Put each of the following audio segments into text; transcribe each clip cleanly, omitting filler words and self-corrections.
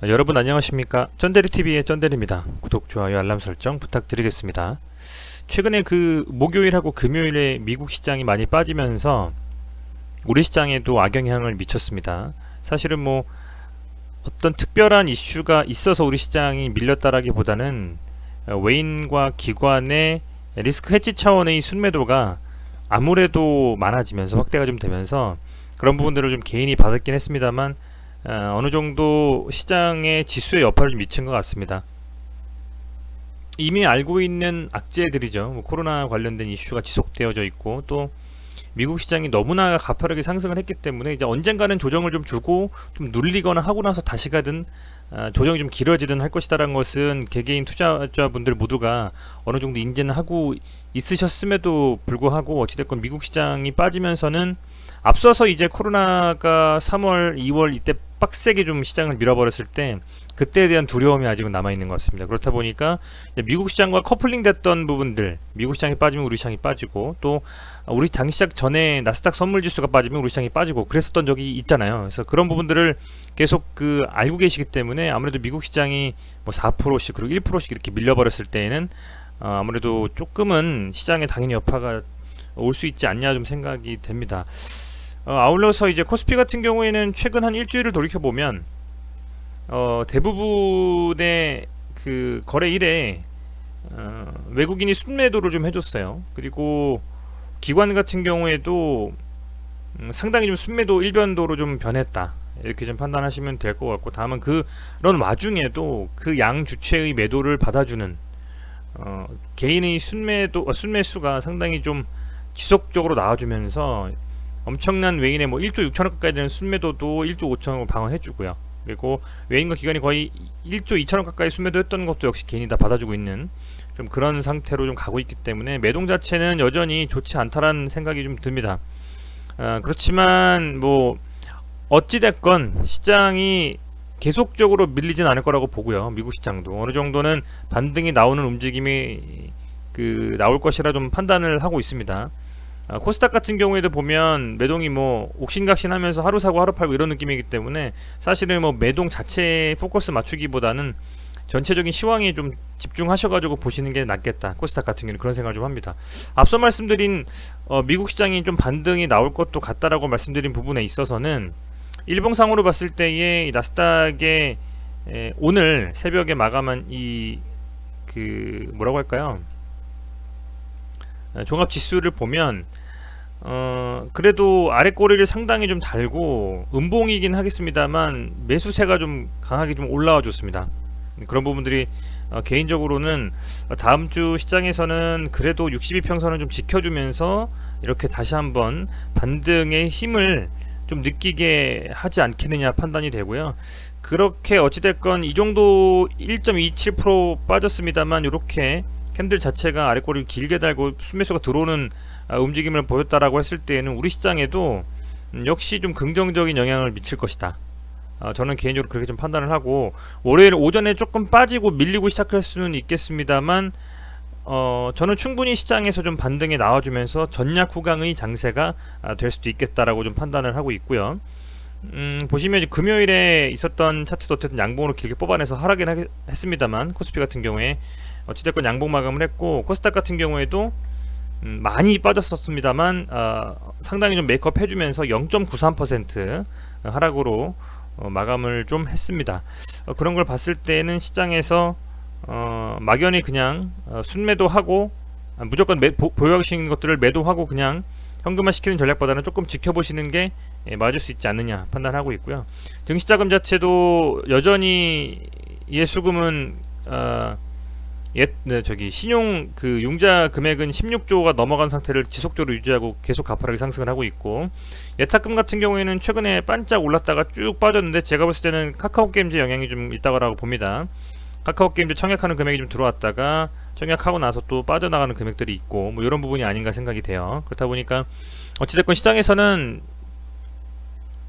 여러분 안녕하십니까? 쩐데리TV의 쩐데리입니다. 구독, 좋아요, 알람 설정 부탁드리겠습니다. 최근에 그 목요일하고 금요일에 미국 시장이 많이 빠지면서 우리 시장에도 악영향을 미쳤습니다. 사실은 뭐 어떤 특별한 이슈가 있어서 우리 시장이 밀렸다라기보다는 외인과 기관의 리스크 해지 차원의 순매도가 아무래도 많아지면서 확대가 좀 되면서 그런 부분들을 좀 개인이 받았긴 했습니다만 어느 정도 시장의 지수에 여파를 좀 미친 것 같습니다. 이미 알고 있는 악재들이죠. 뭐 코로나 관련된 이슈가 지속되어져 있고 또 미국 시장이 너무나 가파르게 상승을 했기 때문에 이제 언젠가는 조정을 좀 주고 좀 눌리거나 하고 나서 다시 가든 조정이 좀 길어지든 할 것이다라는 것은 개개인 투자자분들 모두가 어느 정도 인지는 하고 있으셨음에도 불구하고 어찌됐건 미국 시장이 빠지면서는 앞서서 이제 코로나가 3월, 2월 이때 빡세게 좀 시장을 밀어버렸을 때 그때에 대한 두려움이 아직은 남아있는 것 같습니다. 그렇다 보니까 미국 시장과 커플링 됐던 부분들, 미국 시장이 빠지면 우리 시장이 빠지고 또 우리 장 시작 전에 나스닥 선물지수가 빠지면 우리 시장이 빠지고 그랬었던 적이 있잖아요. 그래서 그런 부분들을 계속 알고 계시기 때문에 아무래도 미국 시장이 뭐 4%씩 그리고 1%씩 이렇게 밀려버렸을 때에는 아무래도 조금은 시장에 당연히 여파가 올 수 있지 않냐 좀 생각이 됩니다. 아울러서 이제 코스피 같은 경우에는 최근 한 일주일을 돌이켜보면 대부분의 그 거래일에 외국인이 순매도를 좀 해줬어요. 그리고 기관 같은 경우에도 상당히 좀 순매도 일변도로 좀 변했다 이렇게 좀 판단하시면 될 것 같고, 다음은 그런 와중에도 그 양 주체의 매도를 받아주는 개인의 순매수가 상당히 좀 지속적으로 나와주면서 엄청난 외인의 뭐 1조 6천억 가까이 되는 순매도도 1조 5천억을 방어해주고요. 그리고 외인과 기관이 거의 1조 2천억 가까이 순매도했던 것도 역시 개인이 다 받아주고 있는 좀 그런 상태로 좀 가고 있기 때문에 매동 자체는 여전히 좋지 않다라는 생각이 좀 듭니다. 그렇지만 뭐 어찌됐건 시장이 계속적으로 밀리진 않을 거라고 보고요. 미국 시장도 어느 정도는 반등이 나오는 움직임이 나올 것이라 좀 판단을 하고 있습니다. 코스닥 같은 경우에도 보면 매동이 뭐 옥신각신하면서 하루 사고 하루 팔고 이런 느낌이기 때문에 사실은 뭐 매동 자체에 포커스 맞추기보다는 전체적인 시황에 좀 집중하셔가지고 보시는 게 낫겠다. 코스닥 같은 경우는 그런 생각을 좀 합니다. 앞서 말씀드린 미국 시장이 좀 반등이 나올 것도 같다라고 말씀드린 부분에 있어서는 일봉상으로 봤을 때의 나스닥의 오늘 새벽에 마감한 뭐라고 할까요? 종합 지수를 보면 그래도 아래 꼬리를 상당히 좀 달고 음봉이긴 하겠습니다만 매수세가 좀 강하게 좀 올라와 줬습니다. 그런 부분들이 개인적으로는 다음 주 시장에서는 그래도 62평선을 좀 지켜주면서 이렇게 다시 한번 반등의 힘을 좀 느끼게 하지 않겠느냐 판단이 되고요. 그렇게 어찌됐건 이 정도 1.27% 빠졌습니다만 이렇게 캔들 자체가 아래 꼬리를 길게 달고 순매수가 들어오는 움직임을 보였다라고 했을 때에는 우리 시장에도 역시 좀 긍정적인 영향을 미칠 것이다. 저는 개인적으로 그렇게 좀 판단을 하고, 월요일 오전에 조금 빠지고 밀리고 시작할 수는 있겠습니다만 저는 충분히 시장에서 좀 반등이 나와주면서 전략 후강의 장세가 될 수도 있겠다라고 좀 판단을 하고 있고요. 보시면 이제 금요일에 있었던 차트도 어쨌든 양봉으로 길게 뽑아내서 하락은 했습니다만 코스피 같은 경우에 어찌됐건 양봉 마감을 했고, 코스닥 같은 경우에도 많이 빠졌었습니다만 상당히 좀 메이크업 해주면서 0.93% 하락으로 마감을 좀 했습니다. 그런 걸 봤을 때는 시장에서 막연히 그냥 순매도하고 무조건 보유하시는 것들을 매도하고 그냥 현금화 시키는 전략보다는 조금 지켜보시는 게 맞을 수 있지 않느냐 판단하고 있고요. 증시자금 자체도 여전히 예수금은 신용 융자 금액은 16조가 넘어간 상태를 지속적으로 유지하고 계속 가파르게 상승을 하고 있고, 예탁금 같은 경우에는 최근에 반짝 올랐다가 쭉 빠졌는데 제가 봤을 때는 카카오게임즈 영향이 좀 있다고 봅니다. 카카오게임즈 청약하는 금액이 좀 들어왔다가 청약하고 나서 또 빠져나가는 금액들이 있고 뭐 이런 부분이 아닌가 생각이 돼요. 그렇다 보니까 어찌됐건 시장에서는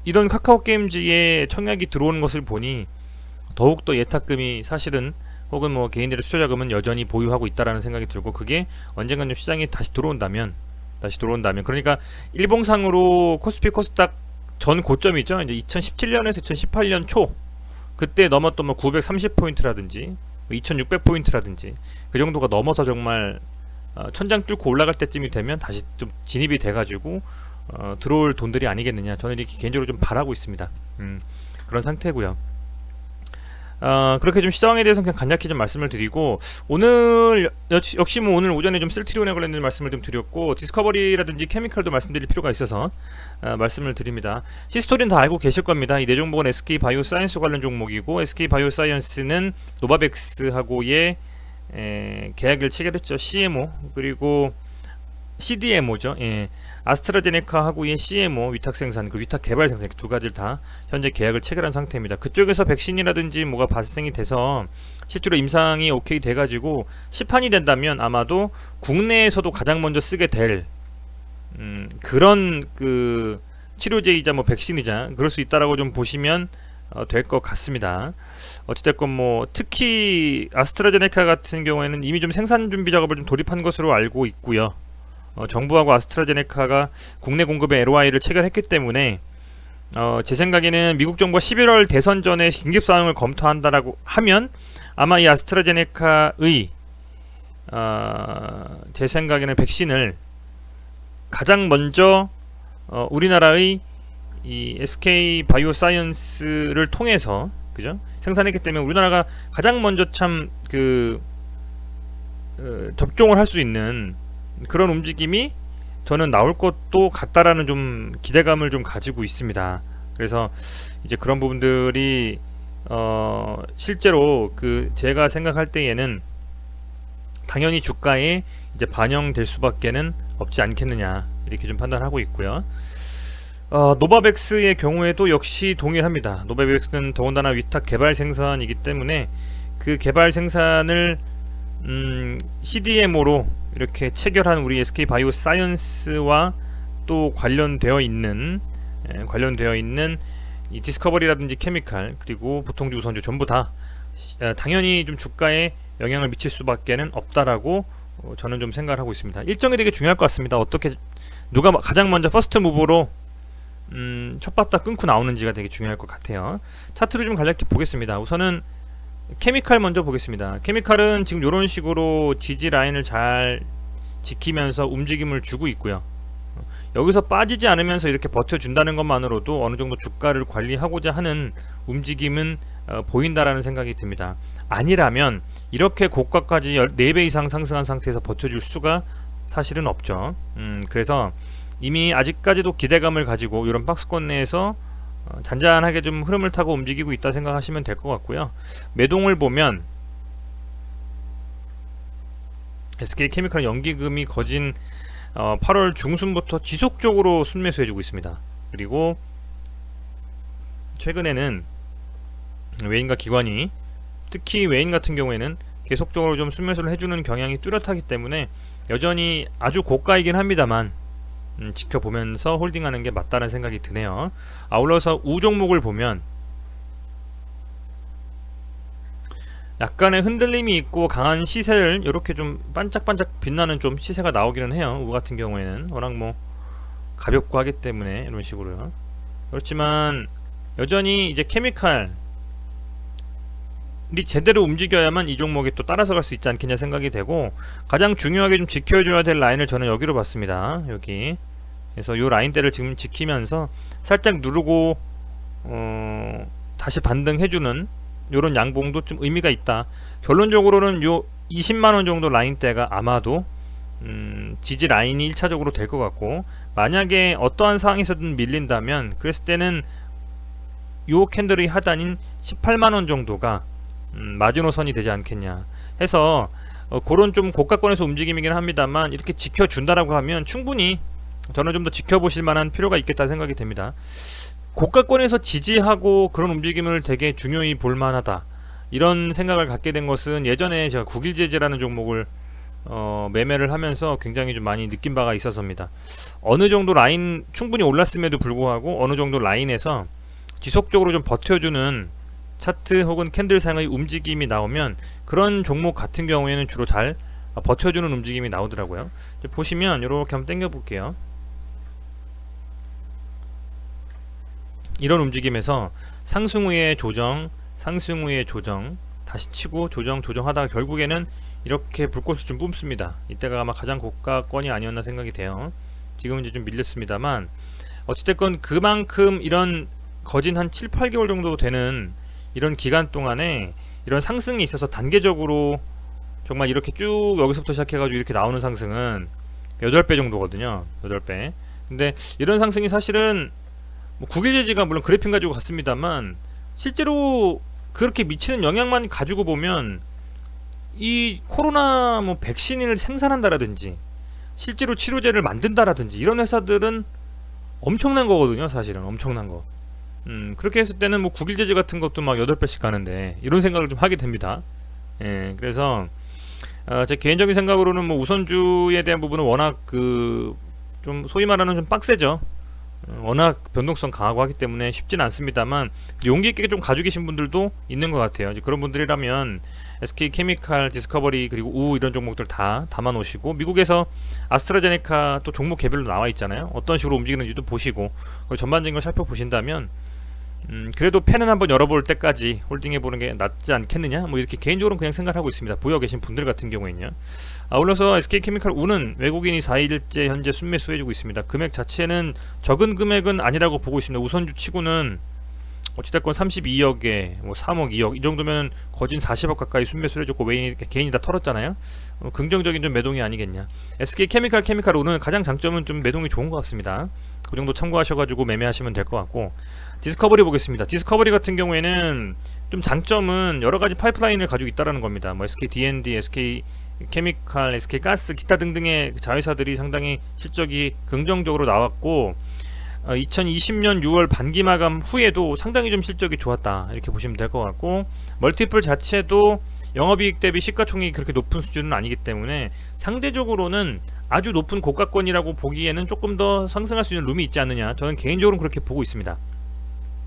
이런 카카오게임즈에 청약이 들어오는 것을 보니 더욱더 예탁금이 사실은 혹은 뭐 개인들의 투자자금은 여전히 보유하고 있다라는 생각이 들고, 그게 언젠간 좀 시장이 다시 들어온다면 그러니까 일봉상으로 코스피 코스닥 전 고점이죠. 이제 2017년에서 2018년 초 그때 넘었던 뭐 930포인트라든지 2600포인트라든지 그 정도가 넘어서 정말 천장 뚫고 올라갈 때쯤이 되면 다시 좀 진입이 돼가지고 들어올 돈들이 아니겠느냐, 저는 이렇게 개인적으로 좀 바라고 있습니다. 그런 상태고요. 그렇게 좀 시장에 대해서 그냥 간략히 좀 말씀을 드리고, 오늘 역시 뭐 오늘 오전에 좀 셀트리온에 관련된 말씀을 좀 드렸고, 디스커버리라든지 케미칼도 말씀드릴 필요가 있어서 말씀을 드립니다. 히스토리는 다 알고 계실 겁니다. 이 네 종목은 SK 바이오사이언스 관련 종목이고, SK 바이오사이언스는 노바백스하고의 계약을 체결했죠. CMO 그리고 CDMO죠. 예. 아스트라제네카하고의 CMO 위탁 생산, 그 위탁 개발 생산 두 가지를 다 현재 계약을 체결한 상태입니다. 그쪽에서 백신이라든지 뭐가 발생이 돼서 실제로 임상이 오케이 돼가지고 시판이 된다면 아마도 국내에서도 가장 먼저 쓰게 될 그런 그 치료제이자 뭐 백신이자 그럴 수 있다라고 좀 보시면 될 것 같습니다. 어찌됐건 뭐 특히 아스트라제네카 같은 경우에는 이미 좀 생산 준비 작업을 좀 돌입한 것으로 알고 있고요. 정부하고 아스트라제네카가 국내 공급의 LOI를 체결했기 때문에 제 생각에는 미국 정부가 11월 대선 전에 긴급 사항을 검토한다라고 하면 아마 이 아스트라제네카의 제 생각에는 백신을 가장 먼저 우리나라의 이 SK 바이오사이언스를 통해서 그죠? 생산했기 때문에 우리나라가 가장 먼저 참 그 접종을 할 수 있는 그런 움직임이 저는 나올 것도 같다라는 좀 기대감을 좀 가지고 있습니다. 그래서 이제 그런 부분들이 실제로 그 제가 생각할 때에는 당연히 주가에 이제 반영될 수밖에는 없지 않겠느냐, 이렇게 좀 판단하고 있고요. 노바백스의 경우에도 역시 동일합니다. 노바백스는 더군다나 위탁 개발 생산이기 때문에 그 개발 생산을 CDMO로 이렇게 체결한 우리 SK 바이오사이언스와 또 관련되어 있는 이 디스커버리라든지 케미칼 그리고 보통주 우선주 전부 다 당연히 좀 주가에 영향을 미칠 수밖에는 없다라고 저는 좀 생각을 하고 있습니다. 일정이 되게 중요할 것 같습니다. 어떻게 누가 가장 먼저 퍼스트 무브로 첫 바닥 끊고 나오는지가 되게 중요할 것 같아요. 차트를 좀 간략히 보겠습니다. 우선은 케미칼 먼저 보겠습니다. 케미칼은 지금 이런 식으로 지지 라인을 잘 지키면서 움직임을 주고 있고요. 여기서 빠지지 않으면서 이렇게 버텨준다는 것만으로도 어느 정도 주가를 관리하고자 하는 움직임은 보인다라는 생각이 듭니다. 아니라면 이렇게 고가까지 4배 이상 상승한 상태에서 버텨줄 수가 사실은 없죠. 그래서 이미 아직까지도 기대감을 가지고 이런 박스권 내에서 잔잔하게 좀 흐름을 타고 움직이고 있다 생각하시면 될 것 같고요. 매동을 보면 SK케미칼 연기금이 거진 8월 중순부터 지속적으로 순매수 해주고 있습니다. 그리고 최근에는 외인과 기관이, 특히 외인 같은 경우에는 계속적으로 좀 순매수를 해주는 경향이 뚜렷하기 때문에 여전히 아주 고가이긴 합니다만 지켜보면서 홀딩하는 게 맞다는 생각이 드네요. 아울러서 우 종목을 보면 약간의 흔들림이 있고 강한 시세를 이렇게 좀 반짝반짝 빛나는 좀 시세가 나오기는 해요. 우 같은 경우에는 워낙 뭐 가볍고 하기 때문에 이런 식으로요. 그렇지만 여전히 이제 케미칼이 제대로 움직여야만 이 종목이 또 따라서 갈 수 있지 않겠냐 생각이 되고, 가장 중요하게 좀 지켜줘야 될 라인을 저는 여기로 봤습니다. 여기. 그래서 요 라인대를 지금 지키면서 살짝 누르고 다시 반등해주는 요런 양봉도 좀 의미가 있다. 결론적으로는 요 20만원 정도 라인대가 아마도 지지 라인이 1차적으로 될 것 같고, 만약에 어떠한 상황에서든 밀린다면 그랬을 때는 요 캔들의 하단인 18만원 정도가 마지노선이 되지 않겠냐 해서 그런 좀 고가권에서 움직임이긴 합니다만, 이렇게 지켜준다라고 하면 충분히 저는 좀 더 지켜보실 만한 필요가 있겠다 생각이 됩니다. 고가권에서 지지하고 그런 움직임을 되게 중요히 볼만하다, 이런 생각을 갖게 된 것은 예전에 제가 국일제재라는 종목을 매매를 하면서 굉장히 좀 많이 느낀 바가 있어서입니다. 어느 정도 라인 충분히 올랐음에도 불구하고 어느 정도 라인에서 지속적으로 좀 버텨주는 차트 혹은 캔들 상의 움직임이 나오면 그런 종목 같은 경우에는 주로 잘 버텨주는 움직임이 나오더라고요. 이제 보시면 이렇게 한번 당겨 볼게요. 이런 움직임에서 상승 후에 조정, 상승 후에 조정, 다시 치고 조정하다가 결국에는 이렇게 불꽃을 좀 뿜습니다. 이때가 아마 가장 고가권이 아니었나 생각이 돼요. 지금은 이제 좀 밀렸습니다만 어찌됐건 그만큼 이런 거진 한 7, 8개월 정도 되는 이런 기간 동안에 이런 상승이 있어서 단계적으로 정말 이렇게 쭉 여기서부터 시작해가지고 이렇게 나오는 상승은 8배 정도거든요. 8배. 근데 이런 상승이 사실은 뭐 9일 제지가 물론 그래핑 가지고 갔습니다만 실제로 그렇게 미치는 영향만 가지고 보면 이 코로나 뭐 백신을 생산한다라든지 실제로 치료제를 만든다라든지 이런 회사들은 엄청난 거거든요. 사실은 엄청난 거. 그렇게 했을 때는 뭐 9일 제지 같은 것도 막 8배씩 가는데 이런 생각을 좀 하게 됩니다. 예, 그래서 제 개인적인 생각으로는 뭐 우선주에 대한 부분은 워낙 그 좀 소위 말하는 좀 빡세죠. 워낙 변동성 강하고 하기 때문에 쉽진 않습니다만 용기 있게 좀 가지고 계신 분들도 있는 것 같아요. 이제 그런 분들이라면 SK케미칼, 디스커버리 그리고 우 이런 종목들 다 담아 놓으시고 미국에서 아스트라제네카 또 종목 개별로 나와 있잖아요. 어떤 식으로 움직이는지도 보시고 전반적인 걸 살펴보신다면 그래도 펜은 한번 열어볼 때까지 홀딩해보는 게 낫지 않겠느냐 뭐 이렇게 개인적으로 그냥 생각하고 있습니다. 보유하고 계신 분들 같은 경우에는요. 아울러서 SK케미칼 우는 외국인이 4일째 현재 순매수 해주고 있습니다. 금액 자체는 적은 금액은 아니라고 보고 있습니다. 우선주 치고는 어찌됐건 32억에 뭐 3억 2억 이 정도면 거진 40억 가까이 순매수를 해줬고 개인이 다 털었잖아요. 긍정적인 좀 매동이 아니겠냐. SK케미칼 케미칼 우는 가장 장점은 좀 매동이 좋은 것 같습니다. 그 정도 참고하셔가지고 매매하시면 될 것 같고, 디스커버리 보겠습니다. 디스커버리 같은 경우에는 좀 장점은 여러가지 파이프라인을 가지고 있다는 겁니다. 뭐 SK D&D, SK 케미칼, SK 가스 기타 등등의 자회사들이 상당히 실적이 긍정적으로 나왔고 2020년 6월 반기 마감 후에도 상당히 좀 실적이 좋았다 이렇게 보시면 될 것 같고, 멀티플 자체도 영업이익 대비 시가총액이 그렇게 높은 수준은 아니기 때문에 상대적으로는 아주 높은 고가권이라고 보기에는 조금 더 상승할 수 있는 룸이 있지 않느냐, 저는 개인적으로 그렇게 보고 있습니다.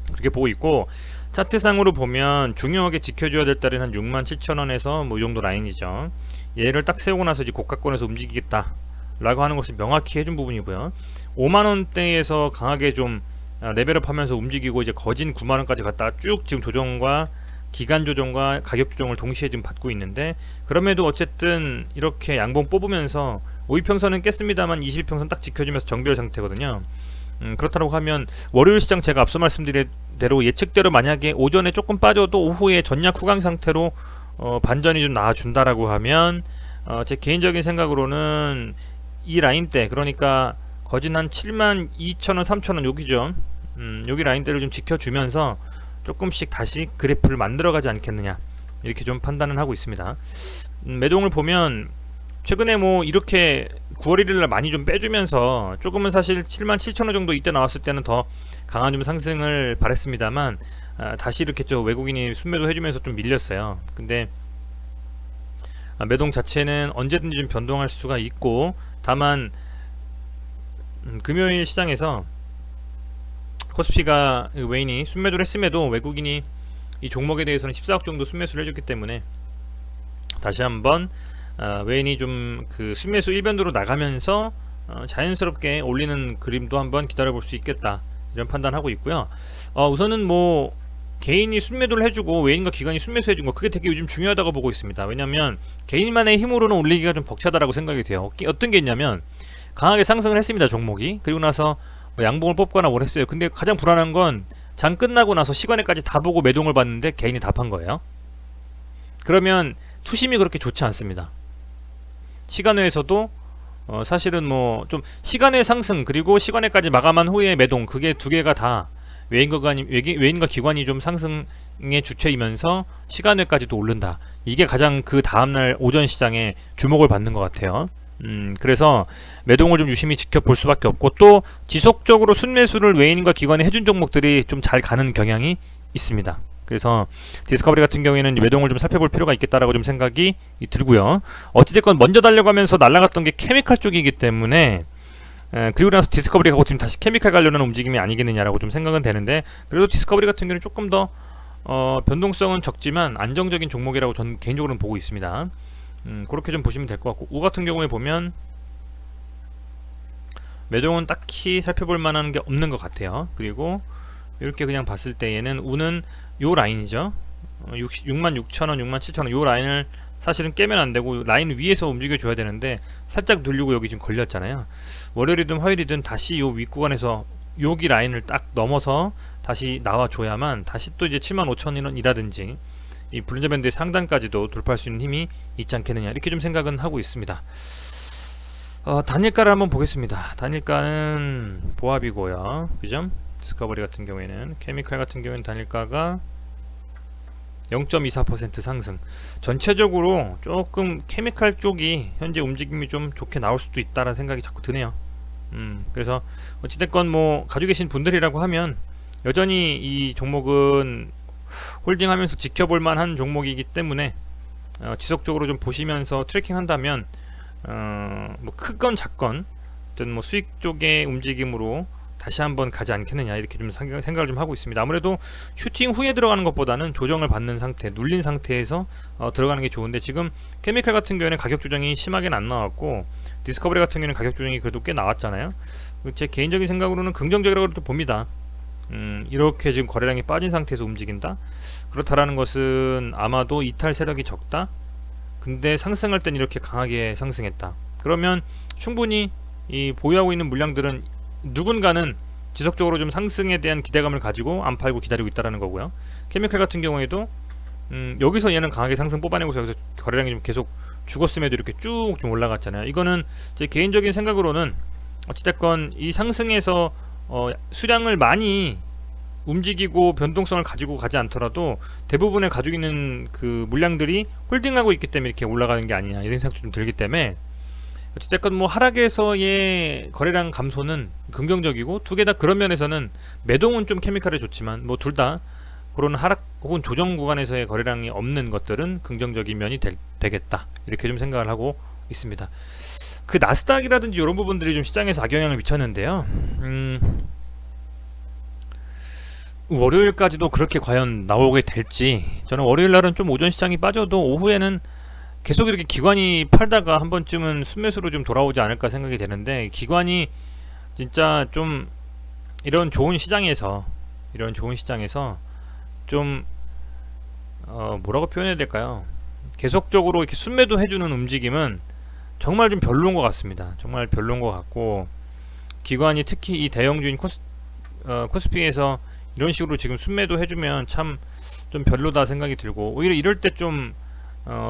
그렇게 보고 있고, 차트상으로 보면 중요하게 지켜줘야 될 달은 한 67,000원에서 뭐 이 정도 라인이죠. 얘를 딱 세우고 나서 이제 고가권에서 움직이겠다 라고 하는 것을 명확히 해준 부분이고요. 5만원대에서 강하게 좀 레벨업 하면서 움직이고 이제 거진 9만원까지 갔다가 쭉 지금 조정과 기간 조정과 가격 조정을 동시에 지금 받고 있는데, 그럼에도 어쨌든 이렇게 양봉 뽑으면서 5위평선은 깼습니다만 22평선 딱 지켜주면서 정비할 상태거든요. 그렇다고 하면 월요일 시장 제가 앞서 말씀드린 대로 예측대로 만약에 오전에 조금 빠져도 오후에 전략 후강 상태로 반전이 좀 나와준다라고 하면 제 개인적인 생각으로는 이 라인대, 그러니까 거진 한 72,000원, 3,000원 여기죠. 여기 라인대를 좀 지켜주면서 조금씩 다시 그래프를 만들어가지 않겠느냐 이렇게 좀 판단을 하고 있습니다. 매동을 보면 최근에 뭐 이렇게 9월 1일날 많이 좀 빼주면서 조금은 사실 77,000원 정도 이때 나왔을 때는 더 강한 좀 상승을 바랬습니다만 다시 이렇게 좀 외국인이 순매도 해주면서 좀 밀렸어요. 근데 매동 자체는 언제든지 좀 변동할 수가 있고, 다만 금요일 시장에서 코스피가 외인이 순매도를 했음에도 외국인이 이 종목에 대해서는 14억 정도 순매수를 해줬기 때문에 다시 한번 외인이 좀 그 순매수 일변도로 나가면서 자연스럽게 올리는 그림도 한번 기다려볼 수 있겠다 이런 판단하고 있고요. 우선은 뭐 개인이 순매도를 해주고 외인과 기관이 순매수 해준 거, 그게 되게 요즘 중요하다고 보고 있습니다. 왜냐면 개인만의 힘으로는 올리기가 좀 벅차다라고 생각이 돼요. 어떤 게 있냐면 강하게 상승을 했습니다, 종목이. 그리고 나서 뭐 양봉을 뽑거나 뭘 했어요. 근데 가장 불안한 건 장 끝나고 나서 시간에까지 다 보고 매동을 봤는데 개인이 답한 거예요. 그러면 투심이 그렇게 좋지 않습니다. 시간외에서도 사실은 뭐 좀 시간외 상승 그리고 시간외까지 마감한 후에 매동, 그게 두 개가 다 외인과 기관이 좀 상승의 주체이면서 시간외까지도 오른다. 이게 가장 그 다음날 오전 시장에 주목을 받는 것 같아요. 그래서 매동을 좀 유심히 지켜볼 수밖에 없고, 또 지속적으로 순매수를 외인과 기관이 해준 종목들이 좀 잘 가는 경향이 있습니다. 그래서 디스커버리 같은 경우에는 매동을 좀 살펴볼 필요가 있겠다라고 좀 생각이 들고요. 어찌됐건 먼저 달려가면서 날아갔던 게 케미칼 쪽이기 때문에 그리고 나서 디스커버리 가고 지금 다시 케미칼 관련한 움직임이 아니겠느냐라고 좀 생각은 되는데, 그래도 디스커버리 같은 경우는 조금 더 변동성은 적지만 안정적인 종목이라고 저는 개인적으로는 보고 있습니다. 그렇게 좀 보시면 될 것 같고, 우 같은 경우에 보면 매동은 딱히 살펴볼 만한 게 없는 것 같아요. 그리고 이렇게 그냥 봤을 때에는 우는 요 라인이죠. 66,000원, 67,000원 요 라인을 사실은 깨면 안 되고 라인 위에서 움직여 줘야 되는데 살짝 눌리고 여기 지금 걸렸잖아요. 월요일이든 화요일이든 다시 요 윗구간에서 여기 라인을 딱 넘어서 다시 나와 줘야만 다시 또 이제 75,000원이라든지 이 볼린저 밴드의 상단까지도 돌파할 수 있는 힘이 있지 않겠느냐, 이렇게 좀 생각은 하고 있습니다. 단일가를 한번 보겠습니다. 단일가는 보합이고요, 그죠? 디스커버리 같은 경우에는, 케미칼 같은 경우에는 단일가가 0.24% 상승. 전체적으로 조금 케미칼 쪽이 현재 움직임이 좀 좋게 나올 수도 있다라는 생각이 자꾸 드네요. 그래서 어찌됐건 뭐 가지고 계신 분들이라고 하면 여전히 이 종목은 홀딩하면서 지켜볼 만한 종목이기 때문에 지속적으로 좀 보시면서 트래킹 한다면 뭐 크건 작건 어떤 뭐 수익 쪽의 움직임으로 다시 한번 가지 않겠느냐, 이렇게 좀 생각을 좀 하고 있습니다. 아무래도 슈팅 후에 들어가는 것보다는 조정을 받는 상태, 눌린 상태에서 들어가는 게 좋은데, 지금 케미칼 같은 경우에는 가격 조정이 심하게는 안 나왔고 디스커버리 같은 경우에는 가격 조정이 그래도 꽤 나왔잖아요. 제 개인적인 생각으로는 긍정적이라고 봅니다. 이렇게 지금 거래량이 빠진 상태에서 움직인다? 그렇다라는 것은 아마도 이탈 세력이 적다? 근데 상승할 땐 이렇게 강하게 상승했다. 그러면 충분히 이 보유하고 있는 물량들은 누군가는 지속적으로 좀 상승에 대한 기대감을 가지고 안 팔고 기다리고 있다라는 거고요. 케미칼 같은 경우에도 여기서 얘는 강하게 상승 뽑아내고서 여기서 거래량이 좀 계속 죽었음에도 이렇게 쭉 좀 올라갔잖아요. 이거는 제 개인적인 생각으로는 어찌됐건 이 상승에서 수량을 많이 움직이고 변동성을 가지고 가지 않더라도 대부분의 가지고 있는 그 물량들이 홀딩하고 있기 때문에 이렇게 올라가는 게 아니냐, 이런 생각도 좀 들기 때문에 어쨌든 뭐 하락에서의 거래량 감소는 긍정적이고, 두 개 다 그런 면에서는 매동은 좀 케미칼에 좋지만 뭐 둘 다 그런 하락 혹은 조정 구간에서의 거래량이 없는 것들은 긍정적인 면이 되겠다, 이렇게 좀 생각을 하고 있습니다. 그 나스닥이라든지 이런 부분들이 좀 시장에서 악영향을 미쳤는데요. 월요일까지도 그렇게 과연 나오게 될지, 저는 월요일날은 좀 오전 시장이 빠져도 오후에는 계속 이렇게 기관이 팔다가 한 번쯤은 순매수로 좀 돌아오지 않을까 생각이 되는데, 기관이 진짜 좀 이런 좋은 시장에서 좀 뭐라고 표현해야 될까요? 계속적으로 이렇게 순매도 해주는 움직임은 정말 좀 별로인 것 같습니다. 정말 별로인 것 같고, 기관이 특히 이 대형주인 코스피에서 이런 식으로 지금 순매도 해주면 참 좀 별로다 생각이 들고, 오히려 이럴 때 좀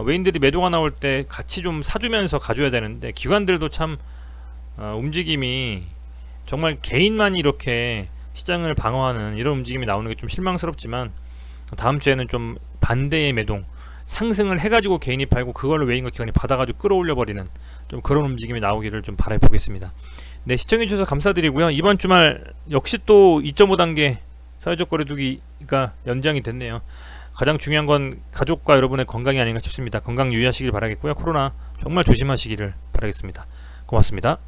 외인들이 매도가 나올 때 같이 좀 사주면서 가져야 되는데, 기관들도 참 움직임이 정말 개인만 이렇게 시장을 방어하는 이런 움직임이 나오는 게 좀 실망스럽지만, 다음 주에는 좀 반대의 매동, 상승을 해가지고 개인이 팔고 그걸로 외인과 기관이 받아가지고 끌어올려 버리는 좀 그런 움직임이 나오기를 좀 바라보겠습니다. 네, 시청해주셔서 감사드리고요. 이번 주말 역시 또 2.5단계 사회적 거리두기가 연장이 됐네요. 가장 중요한 건 가족과 여러분의 건강이 아닌가 싶습니다. 건강 유의하시길 바라겠고요. 코로나 정말 조심하시기를 바라겠습니다. 고맙습니다.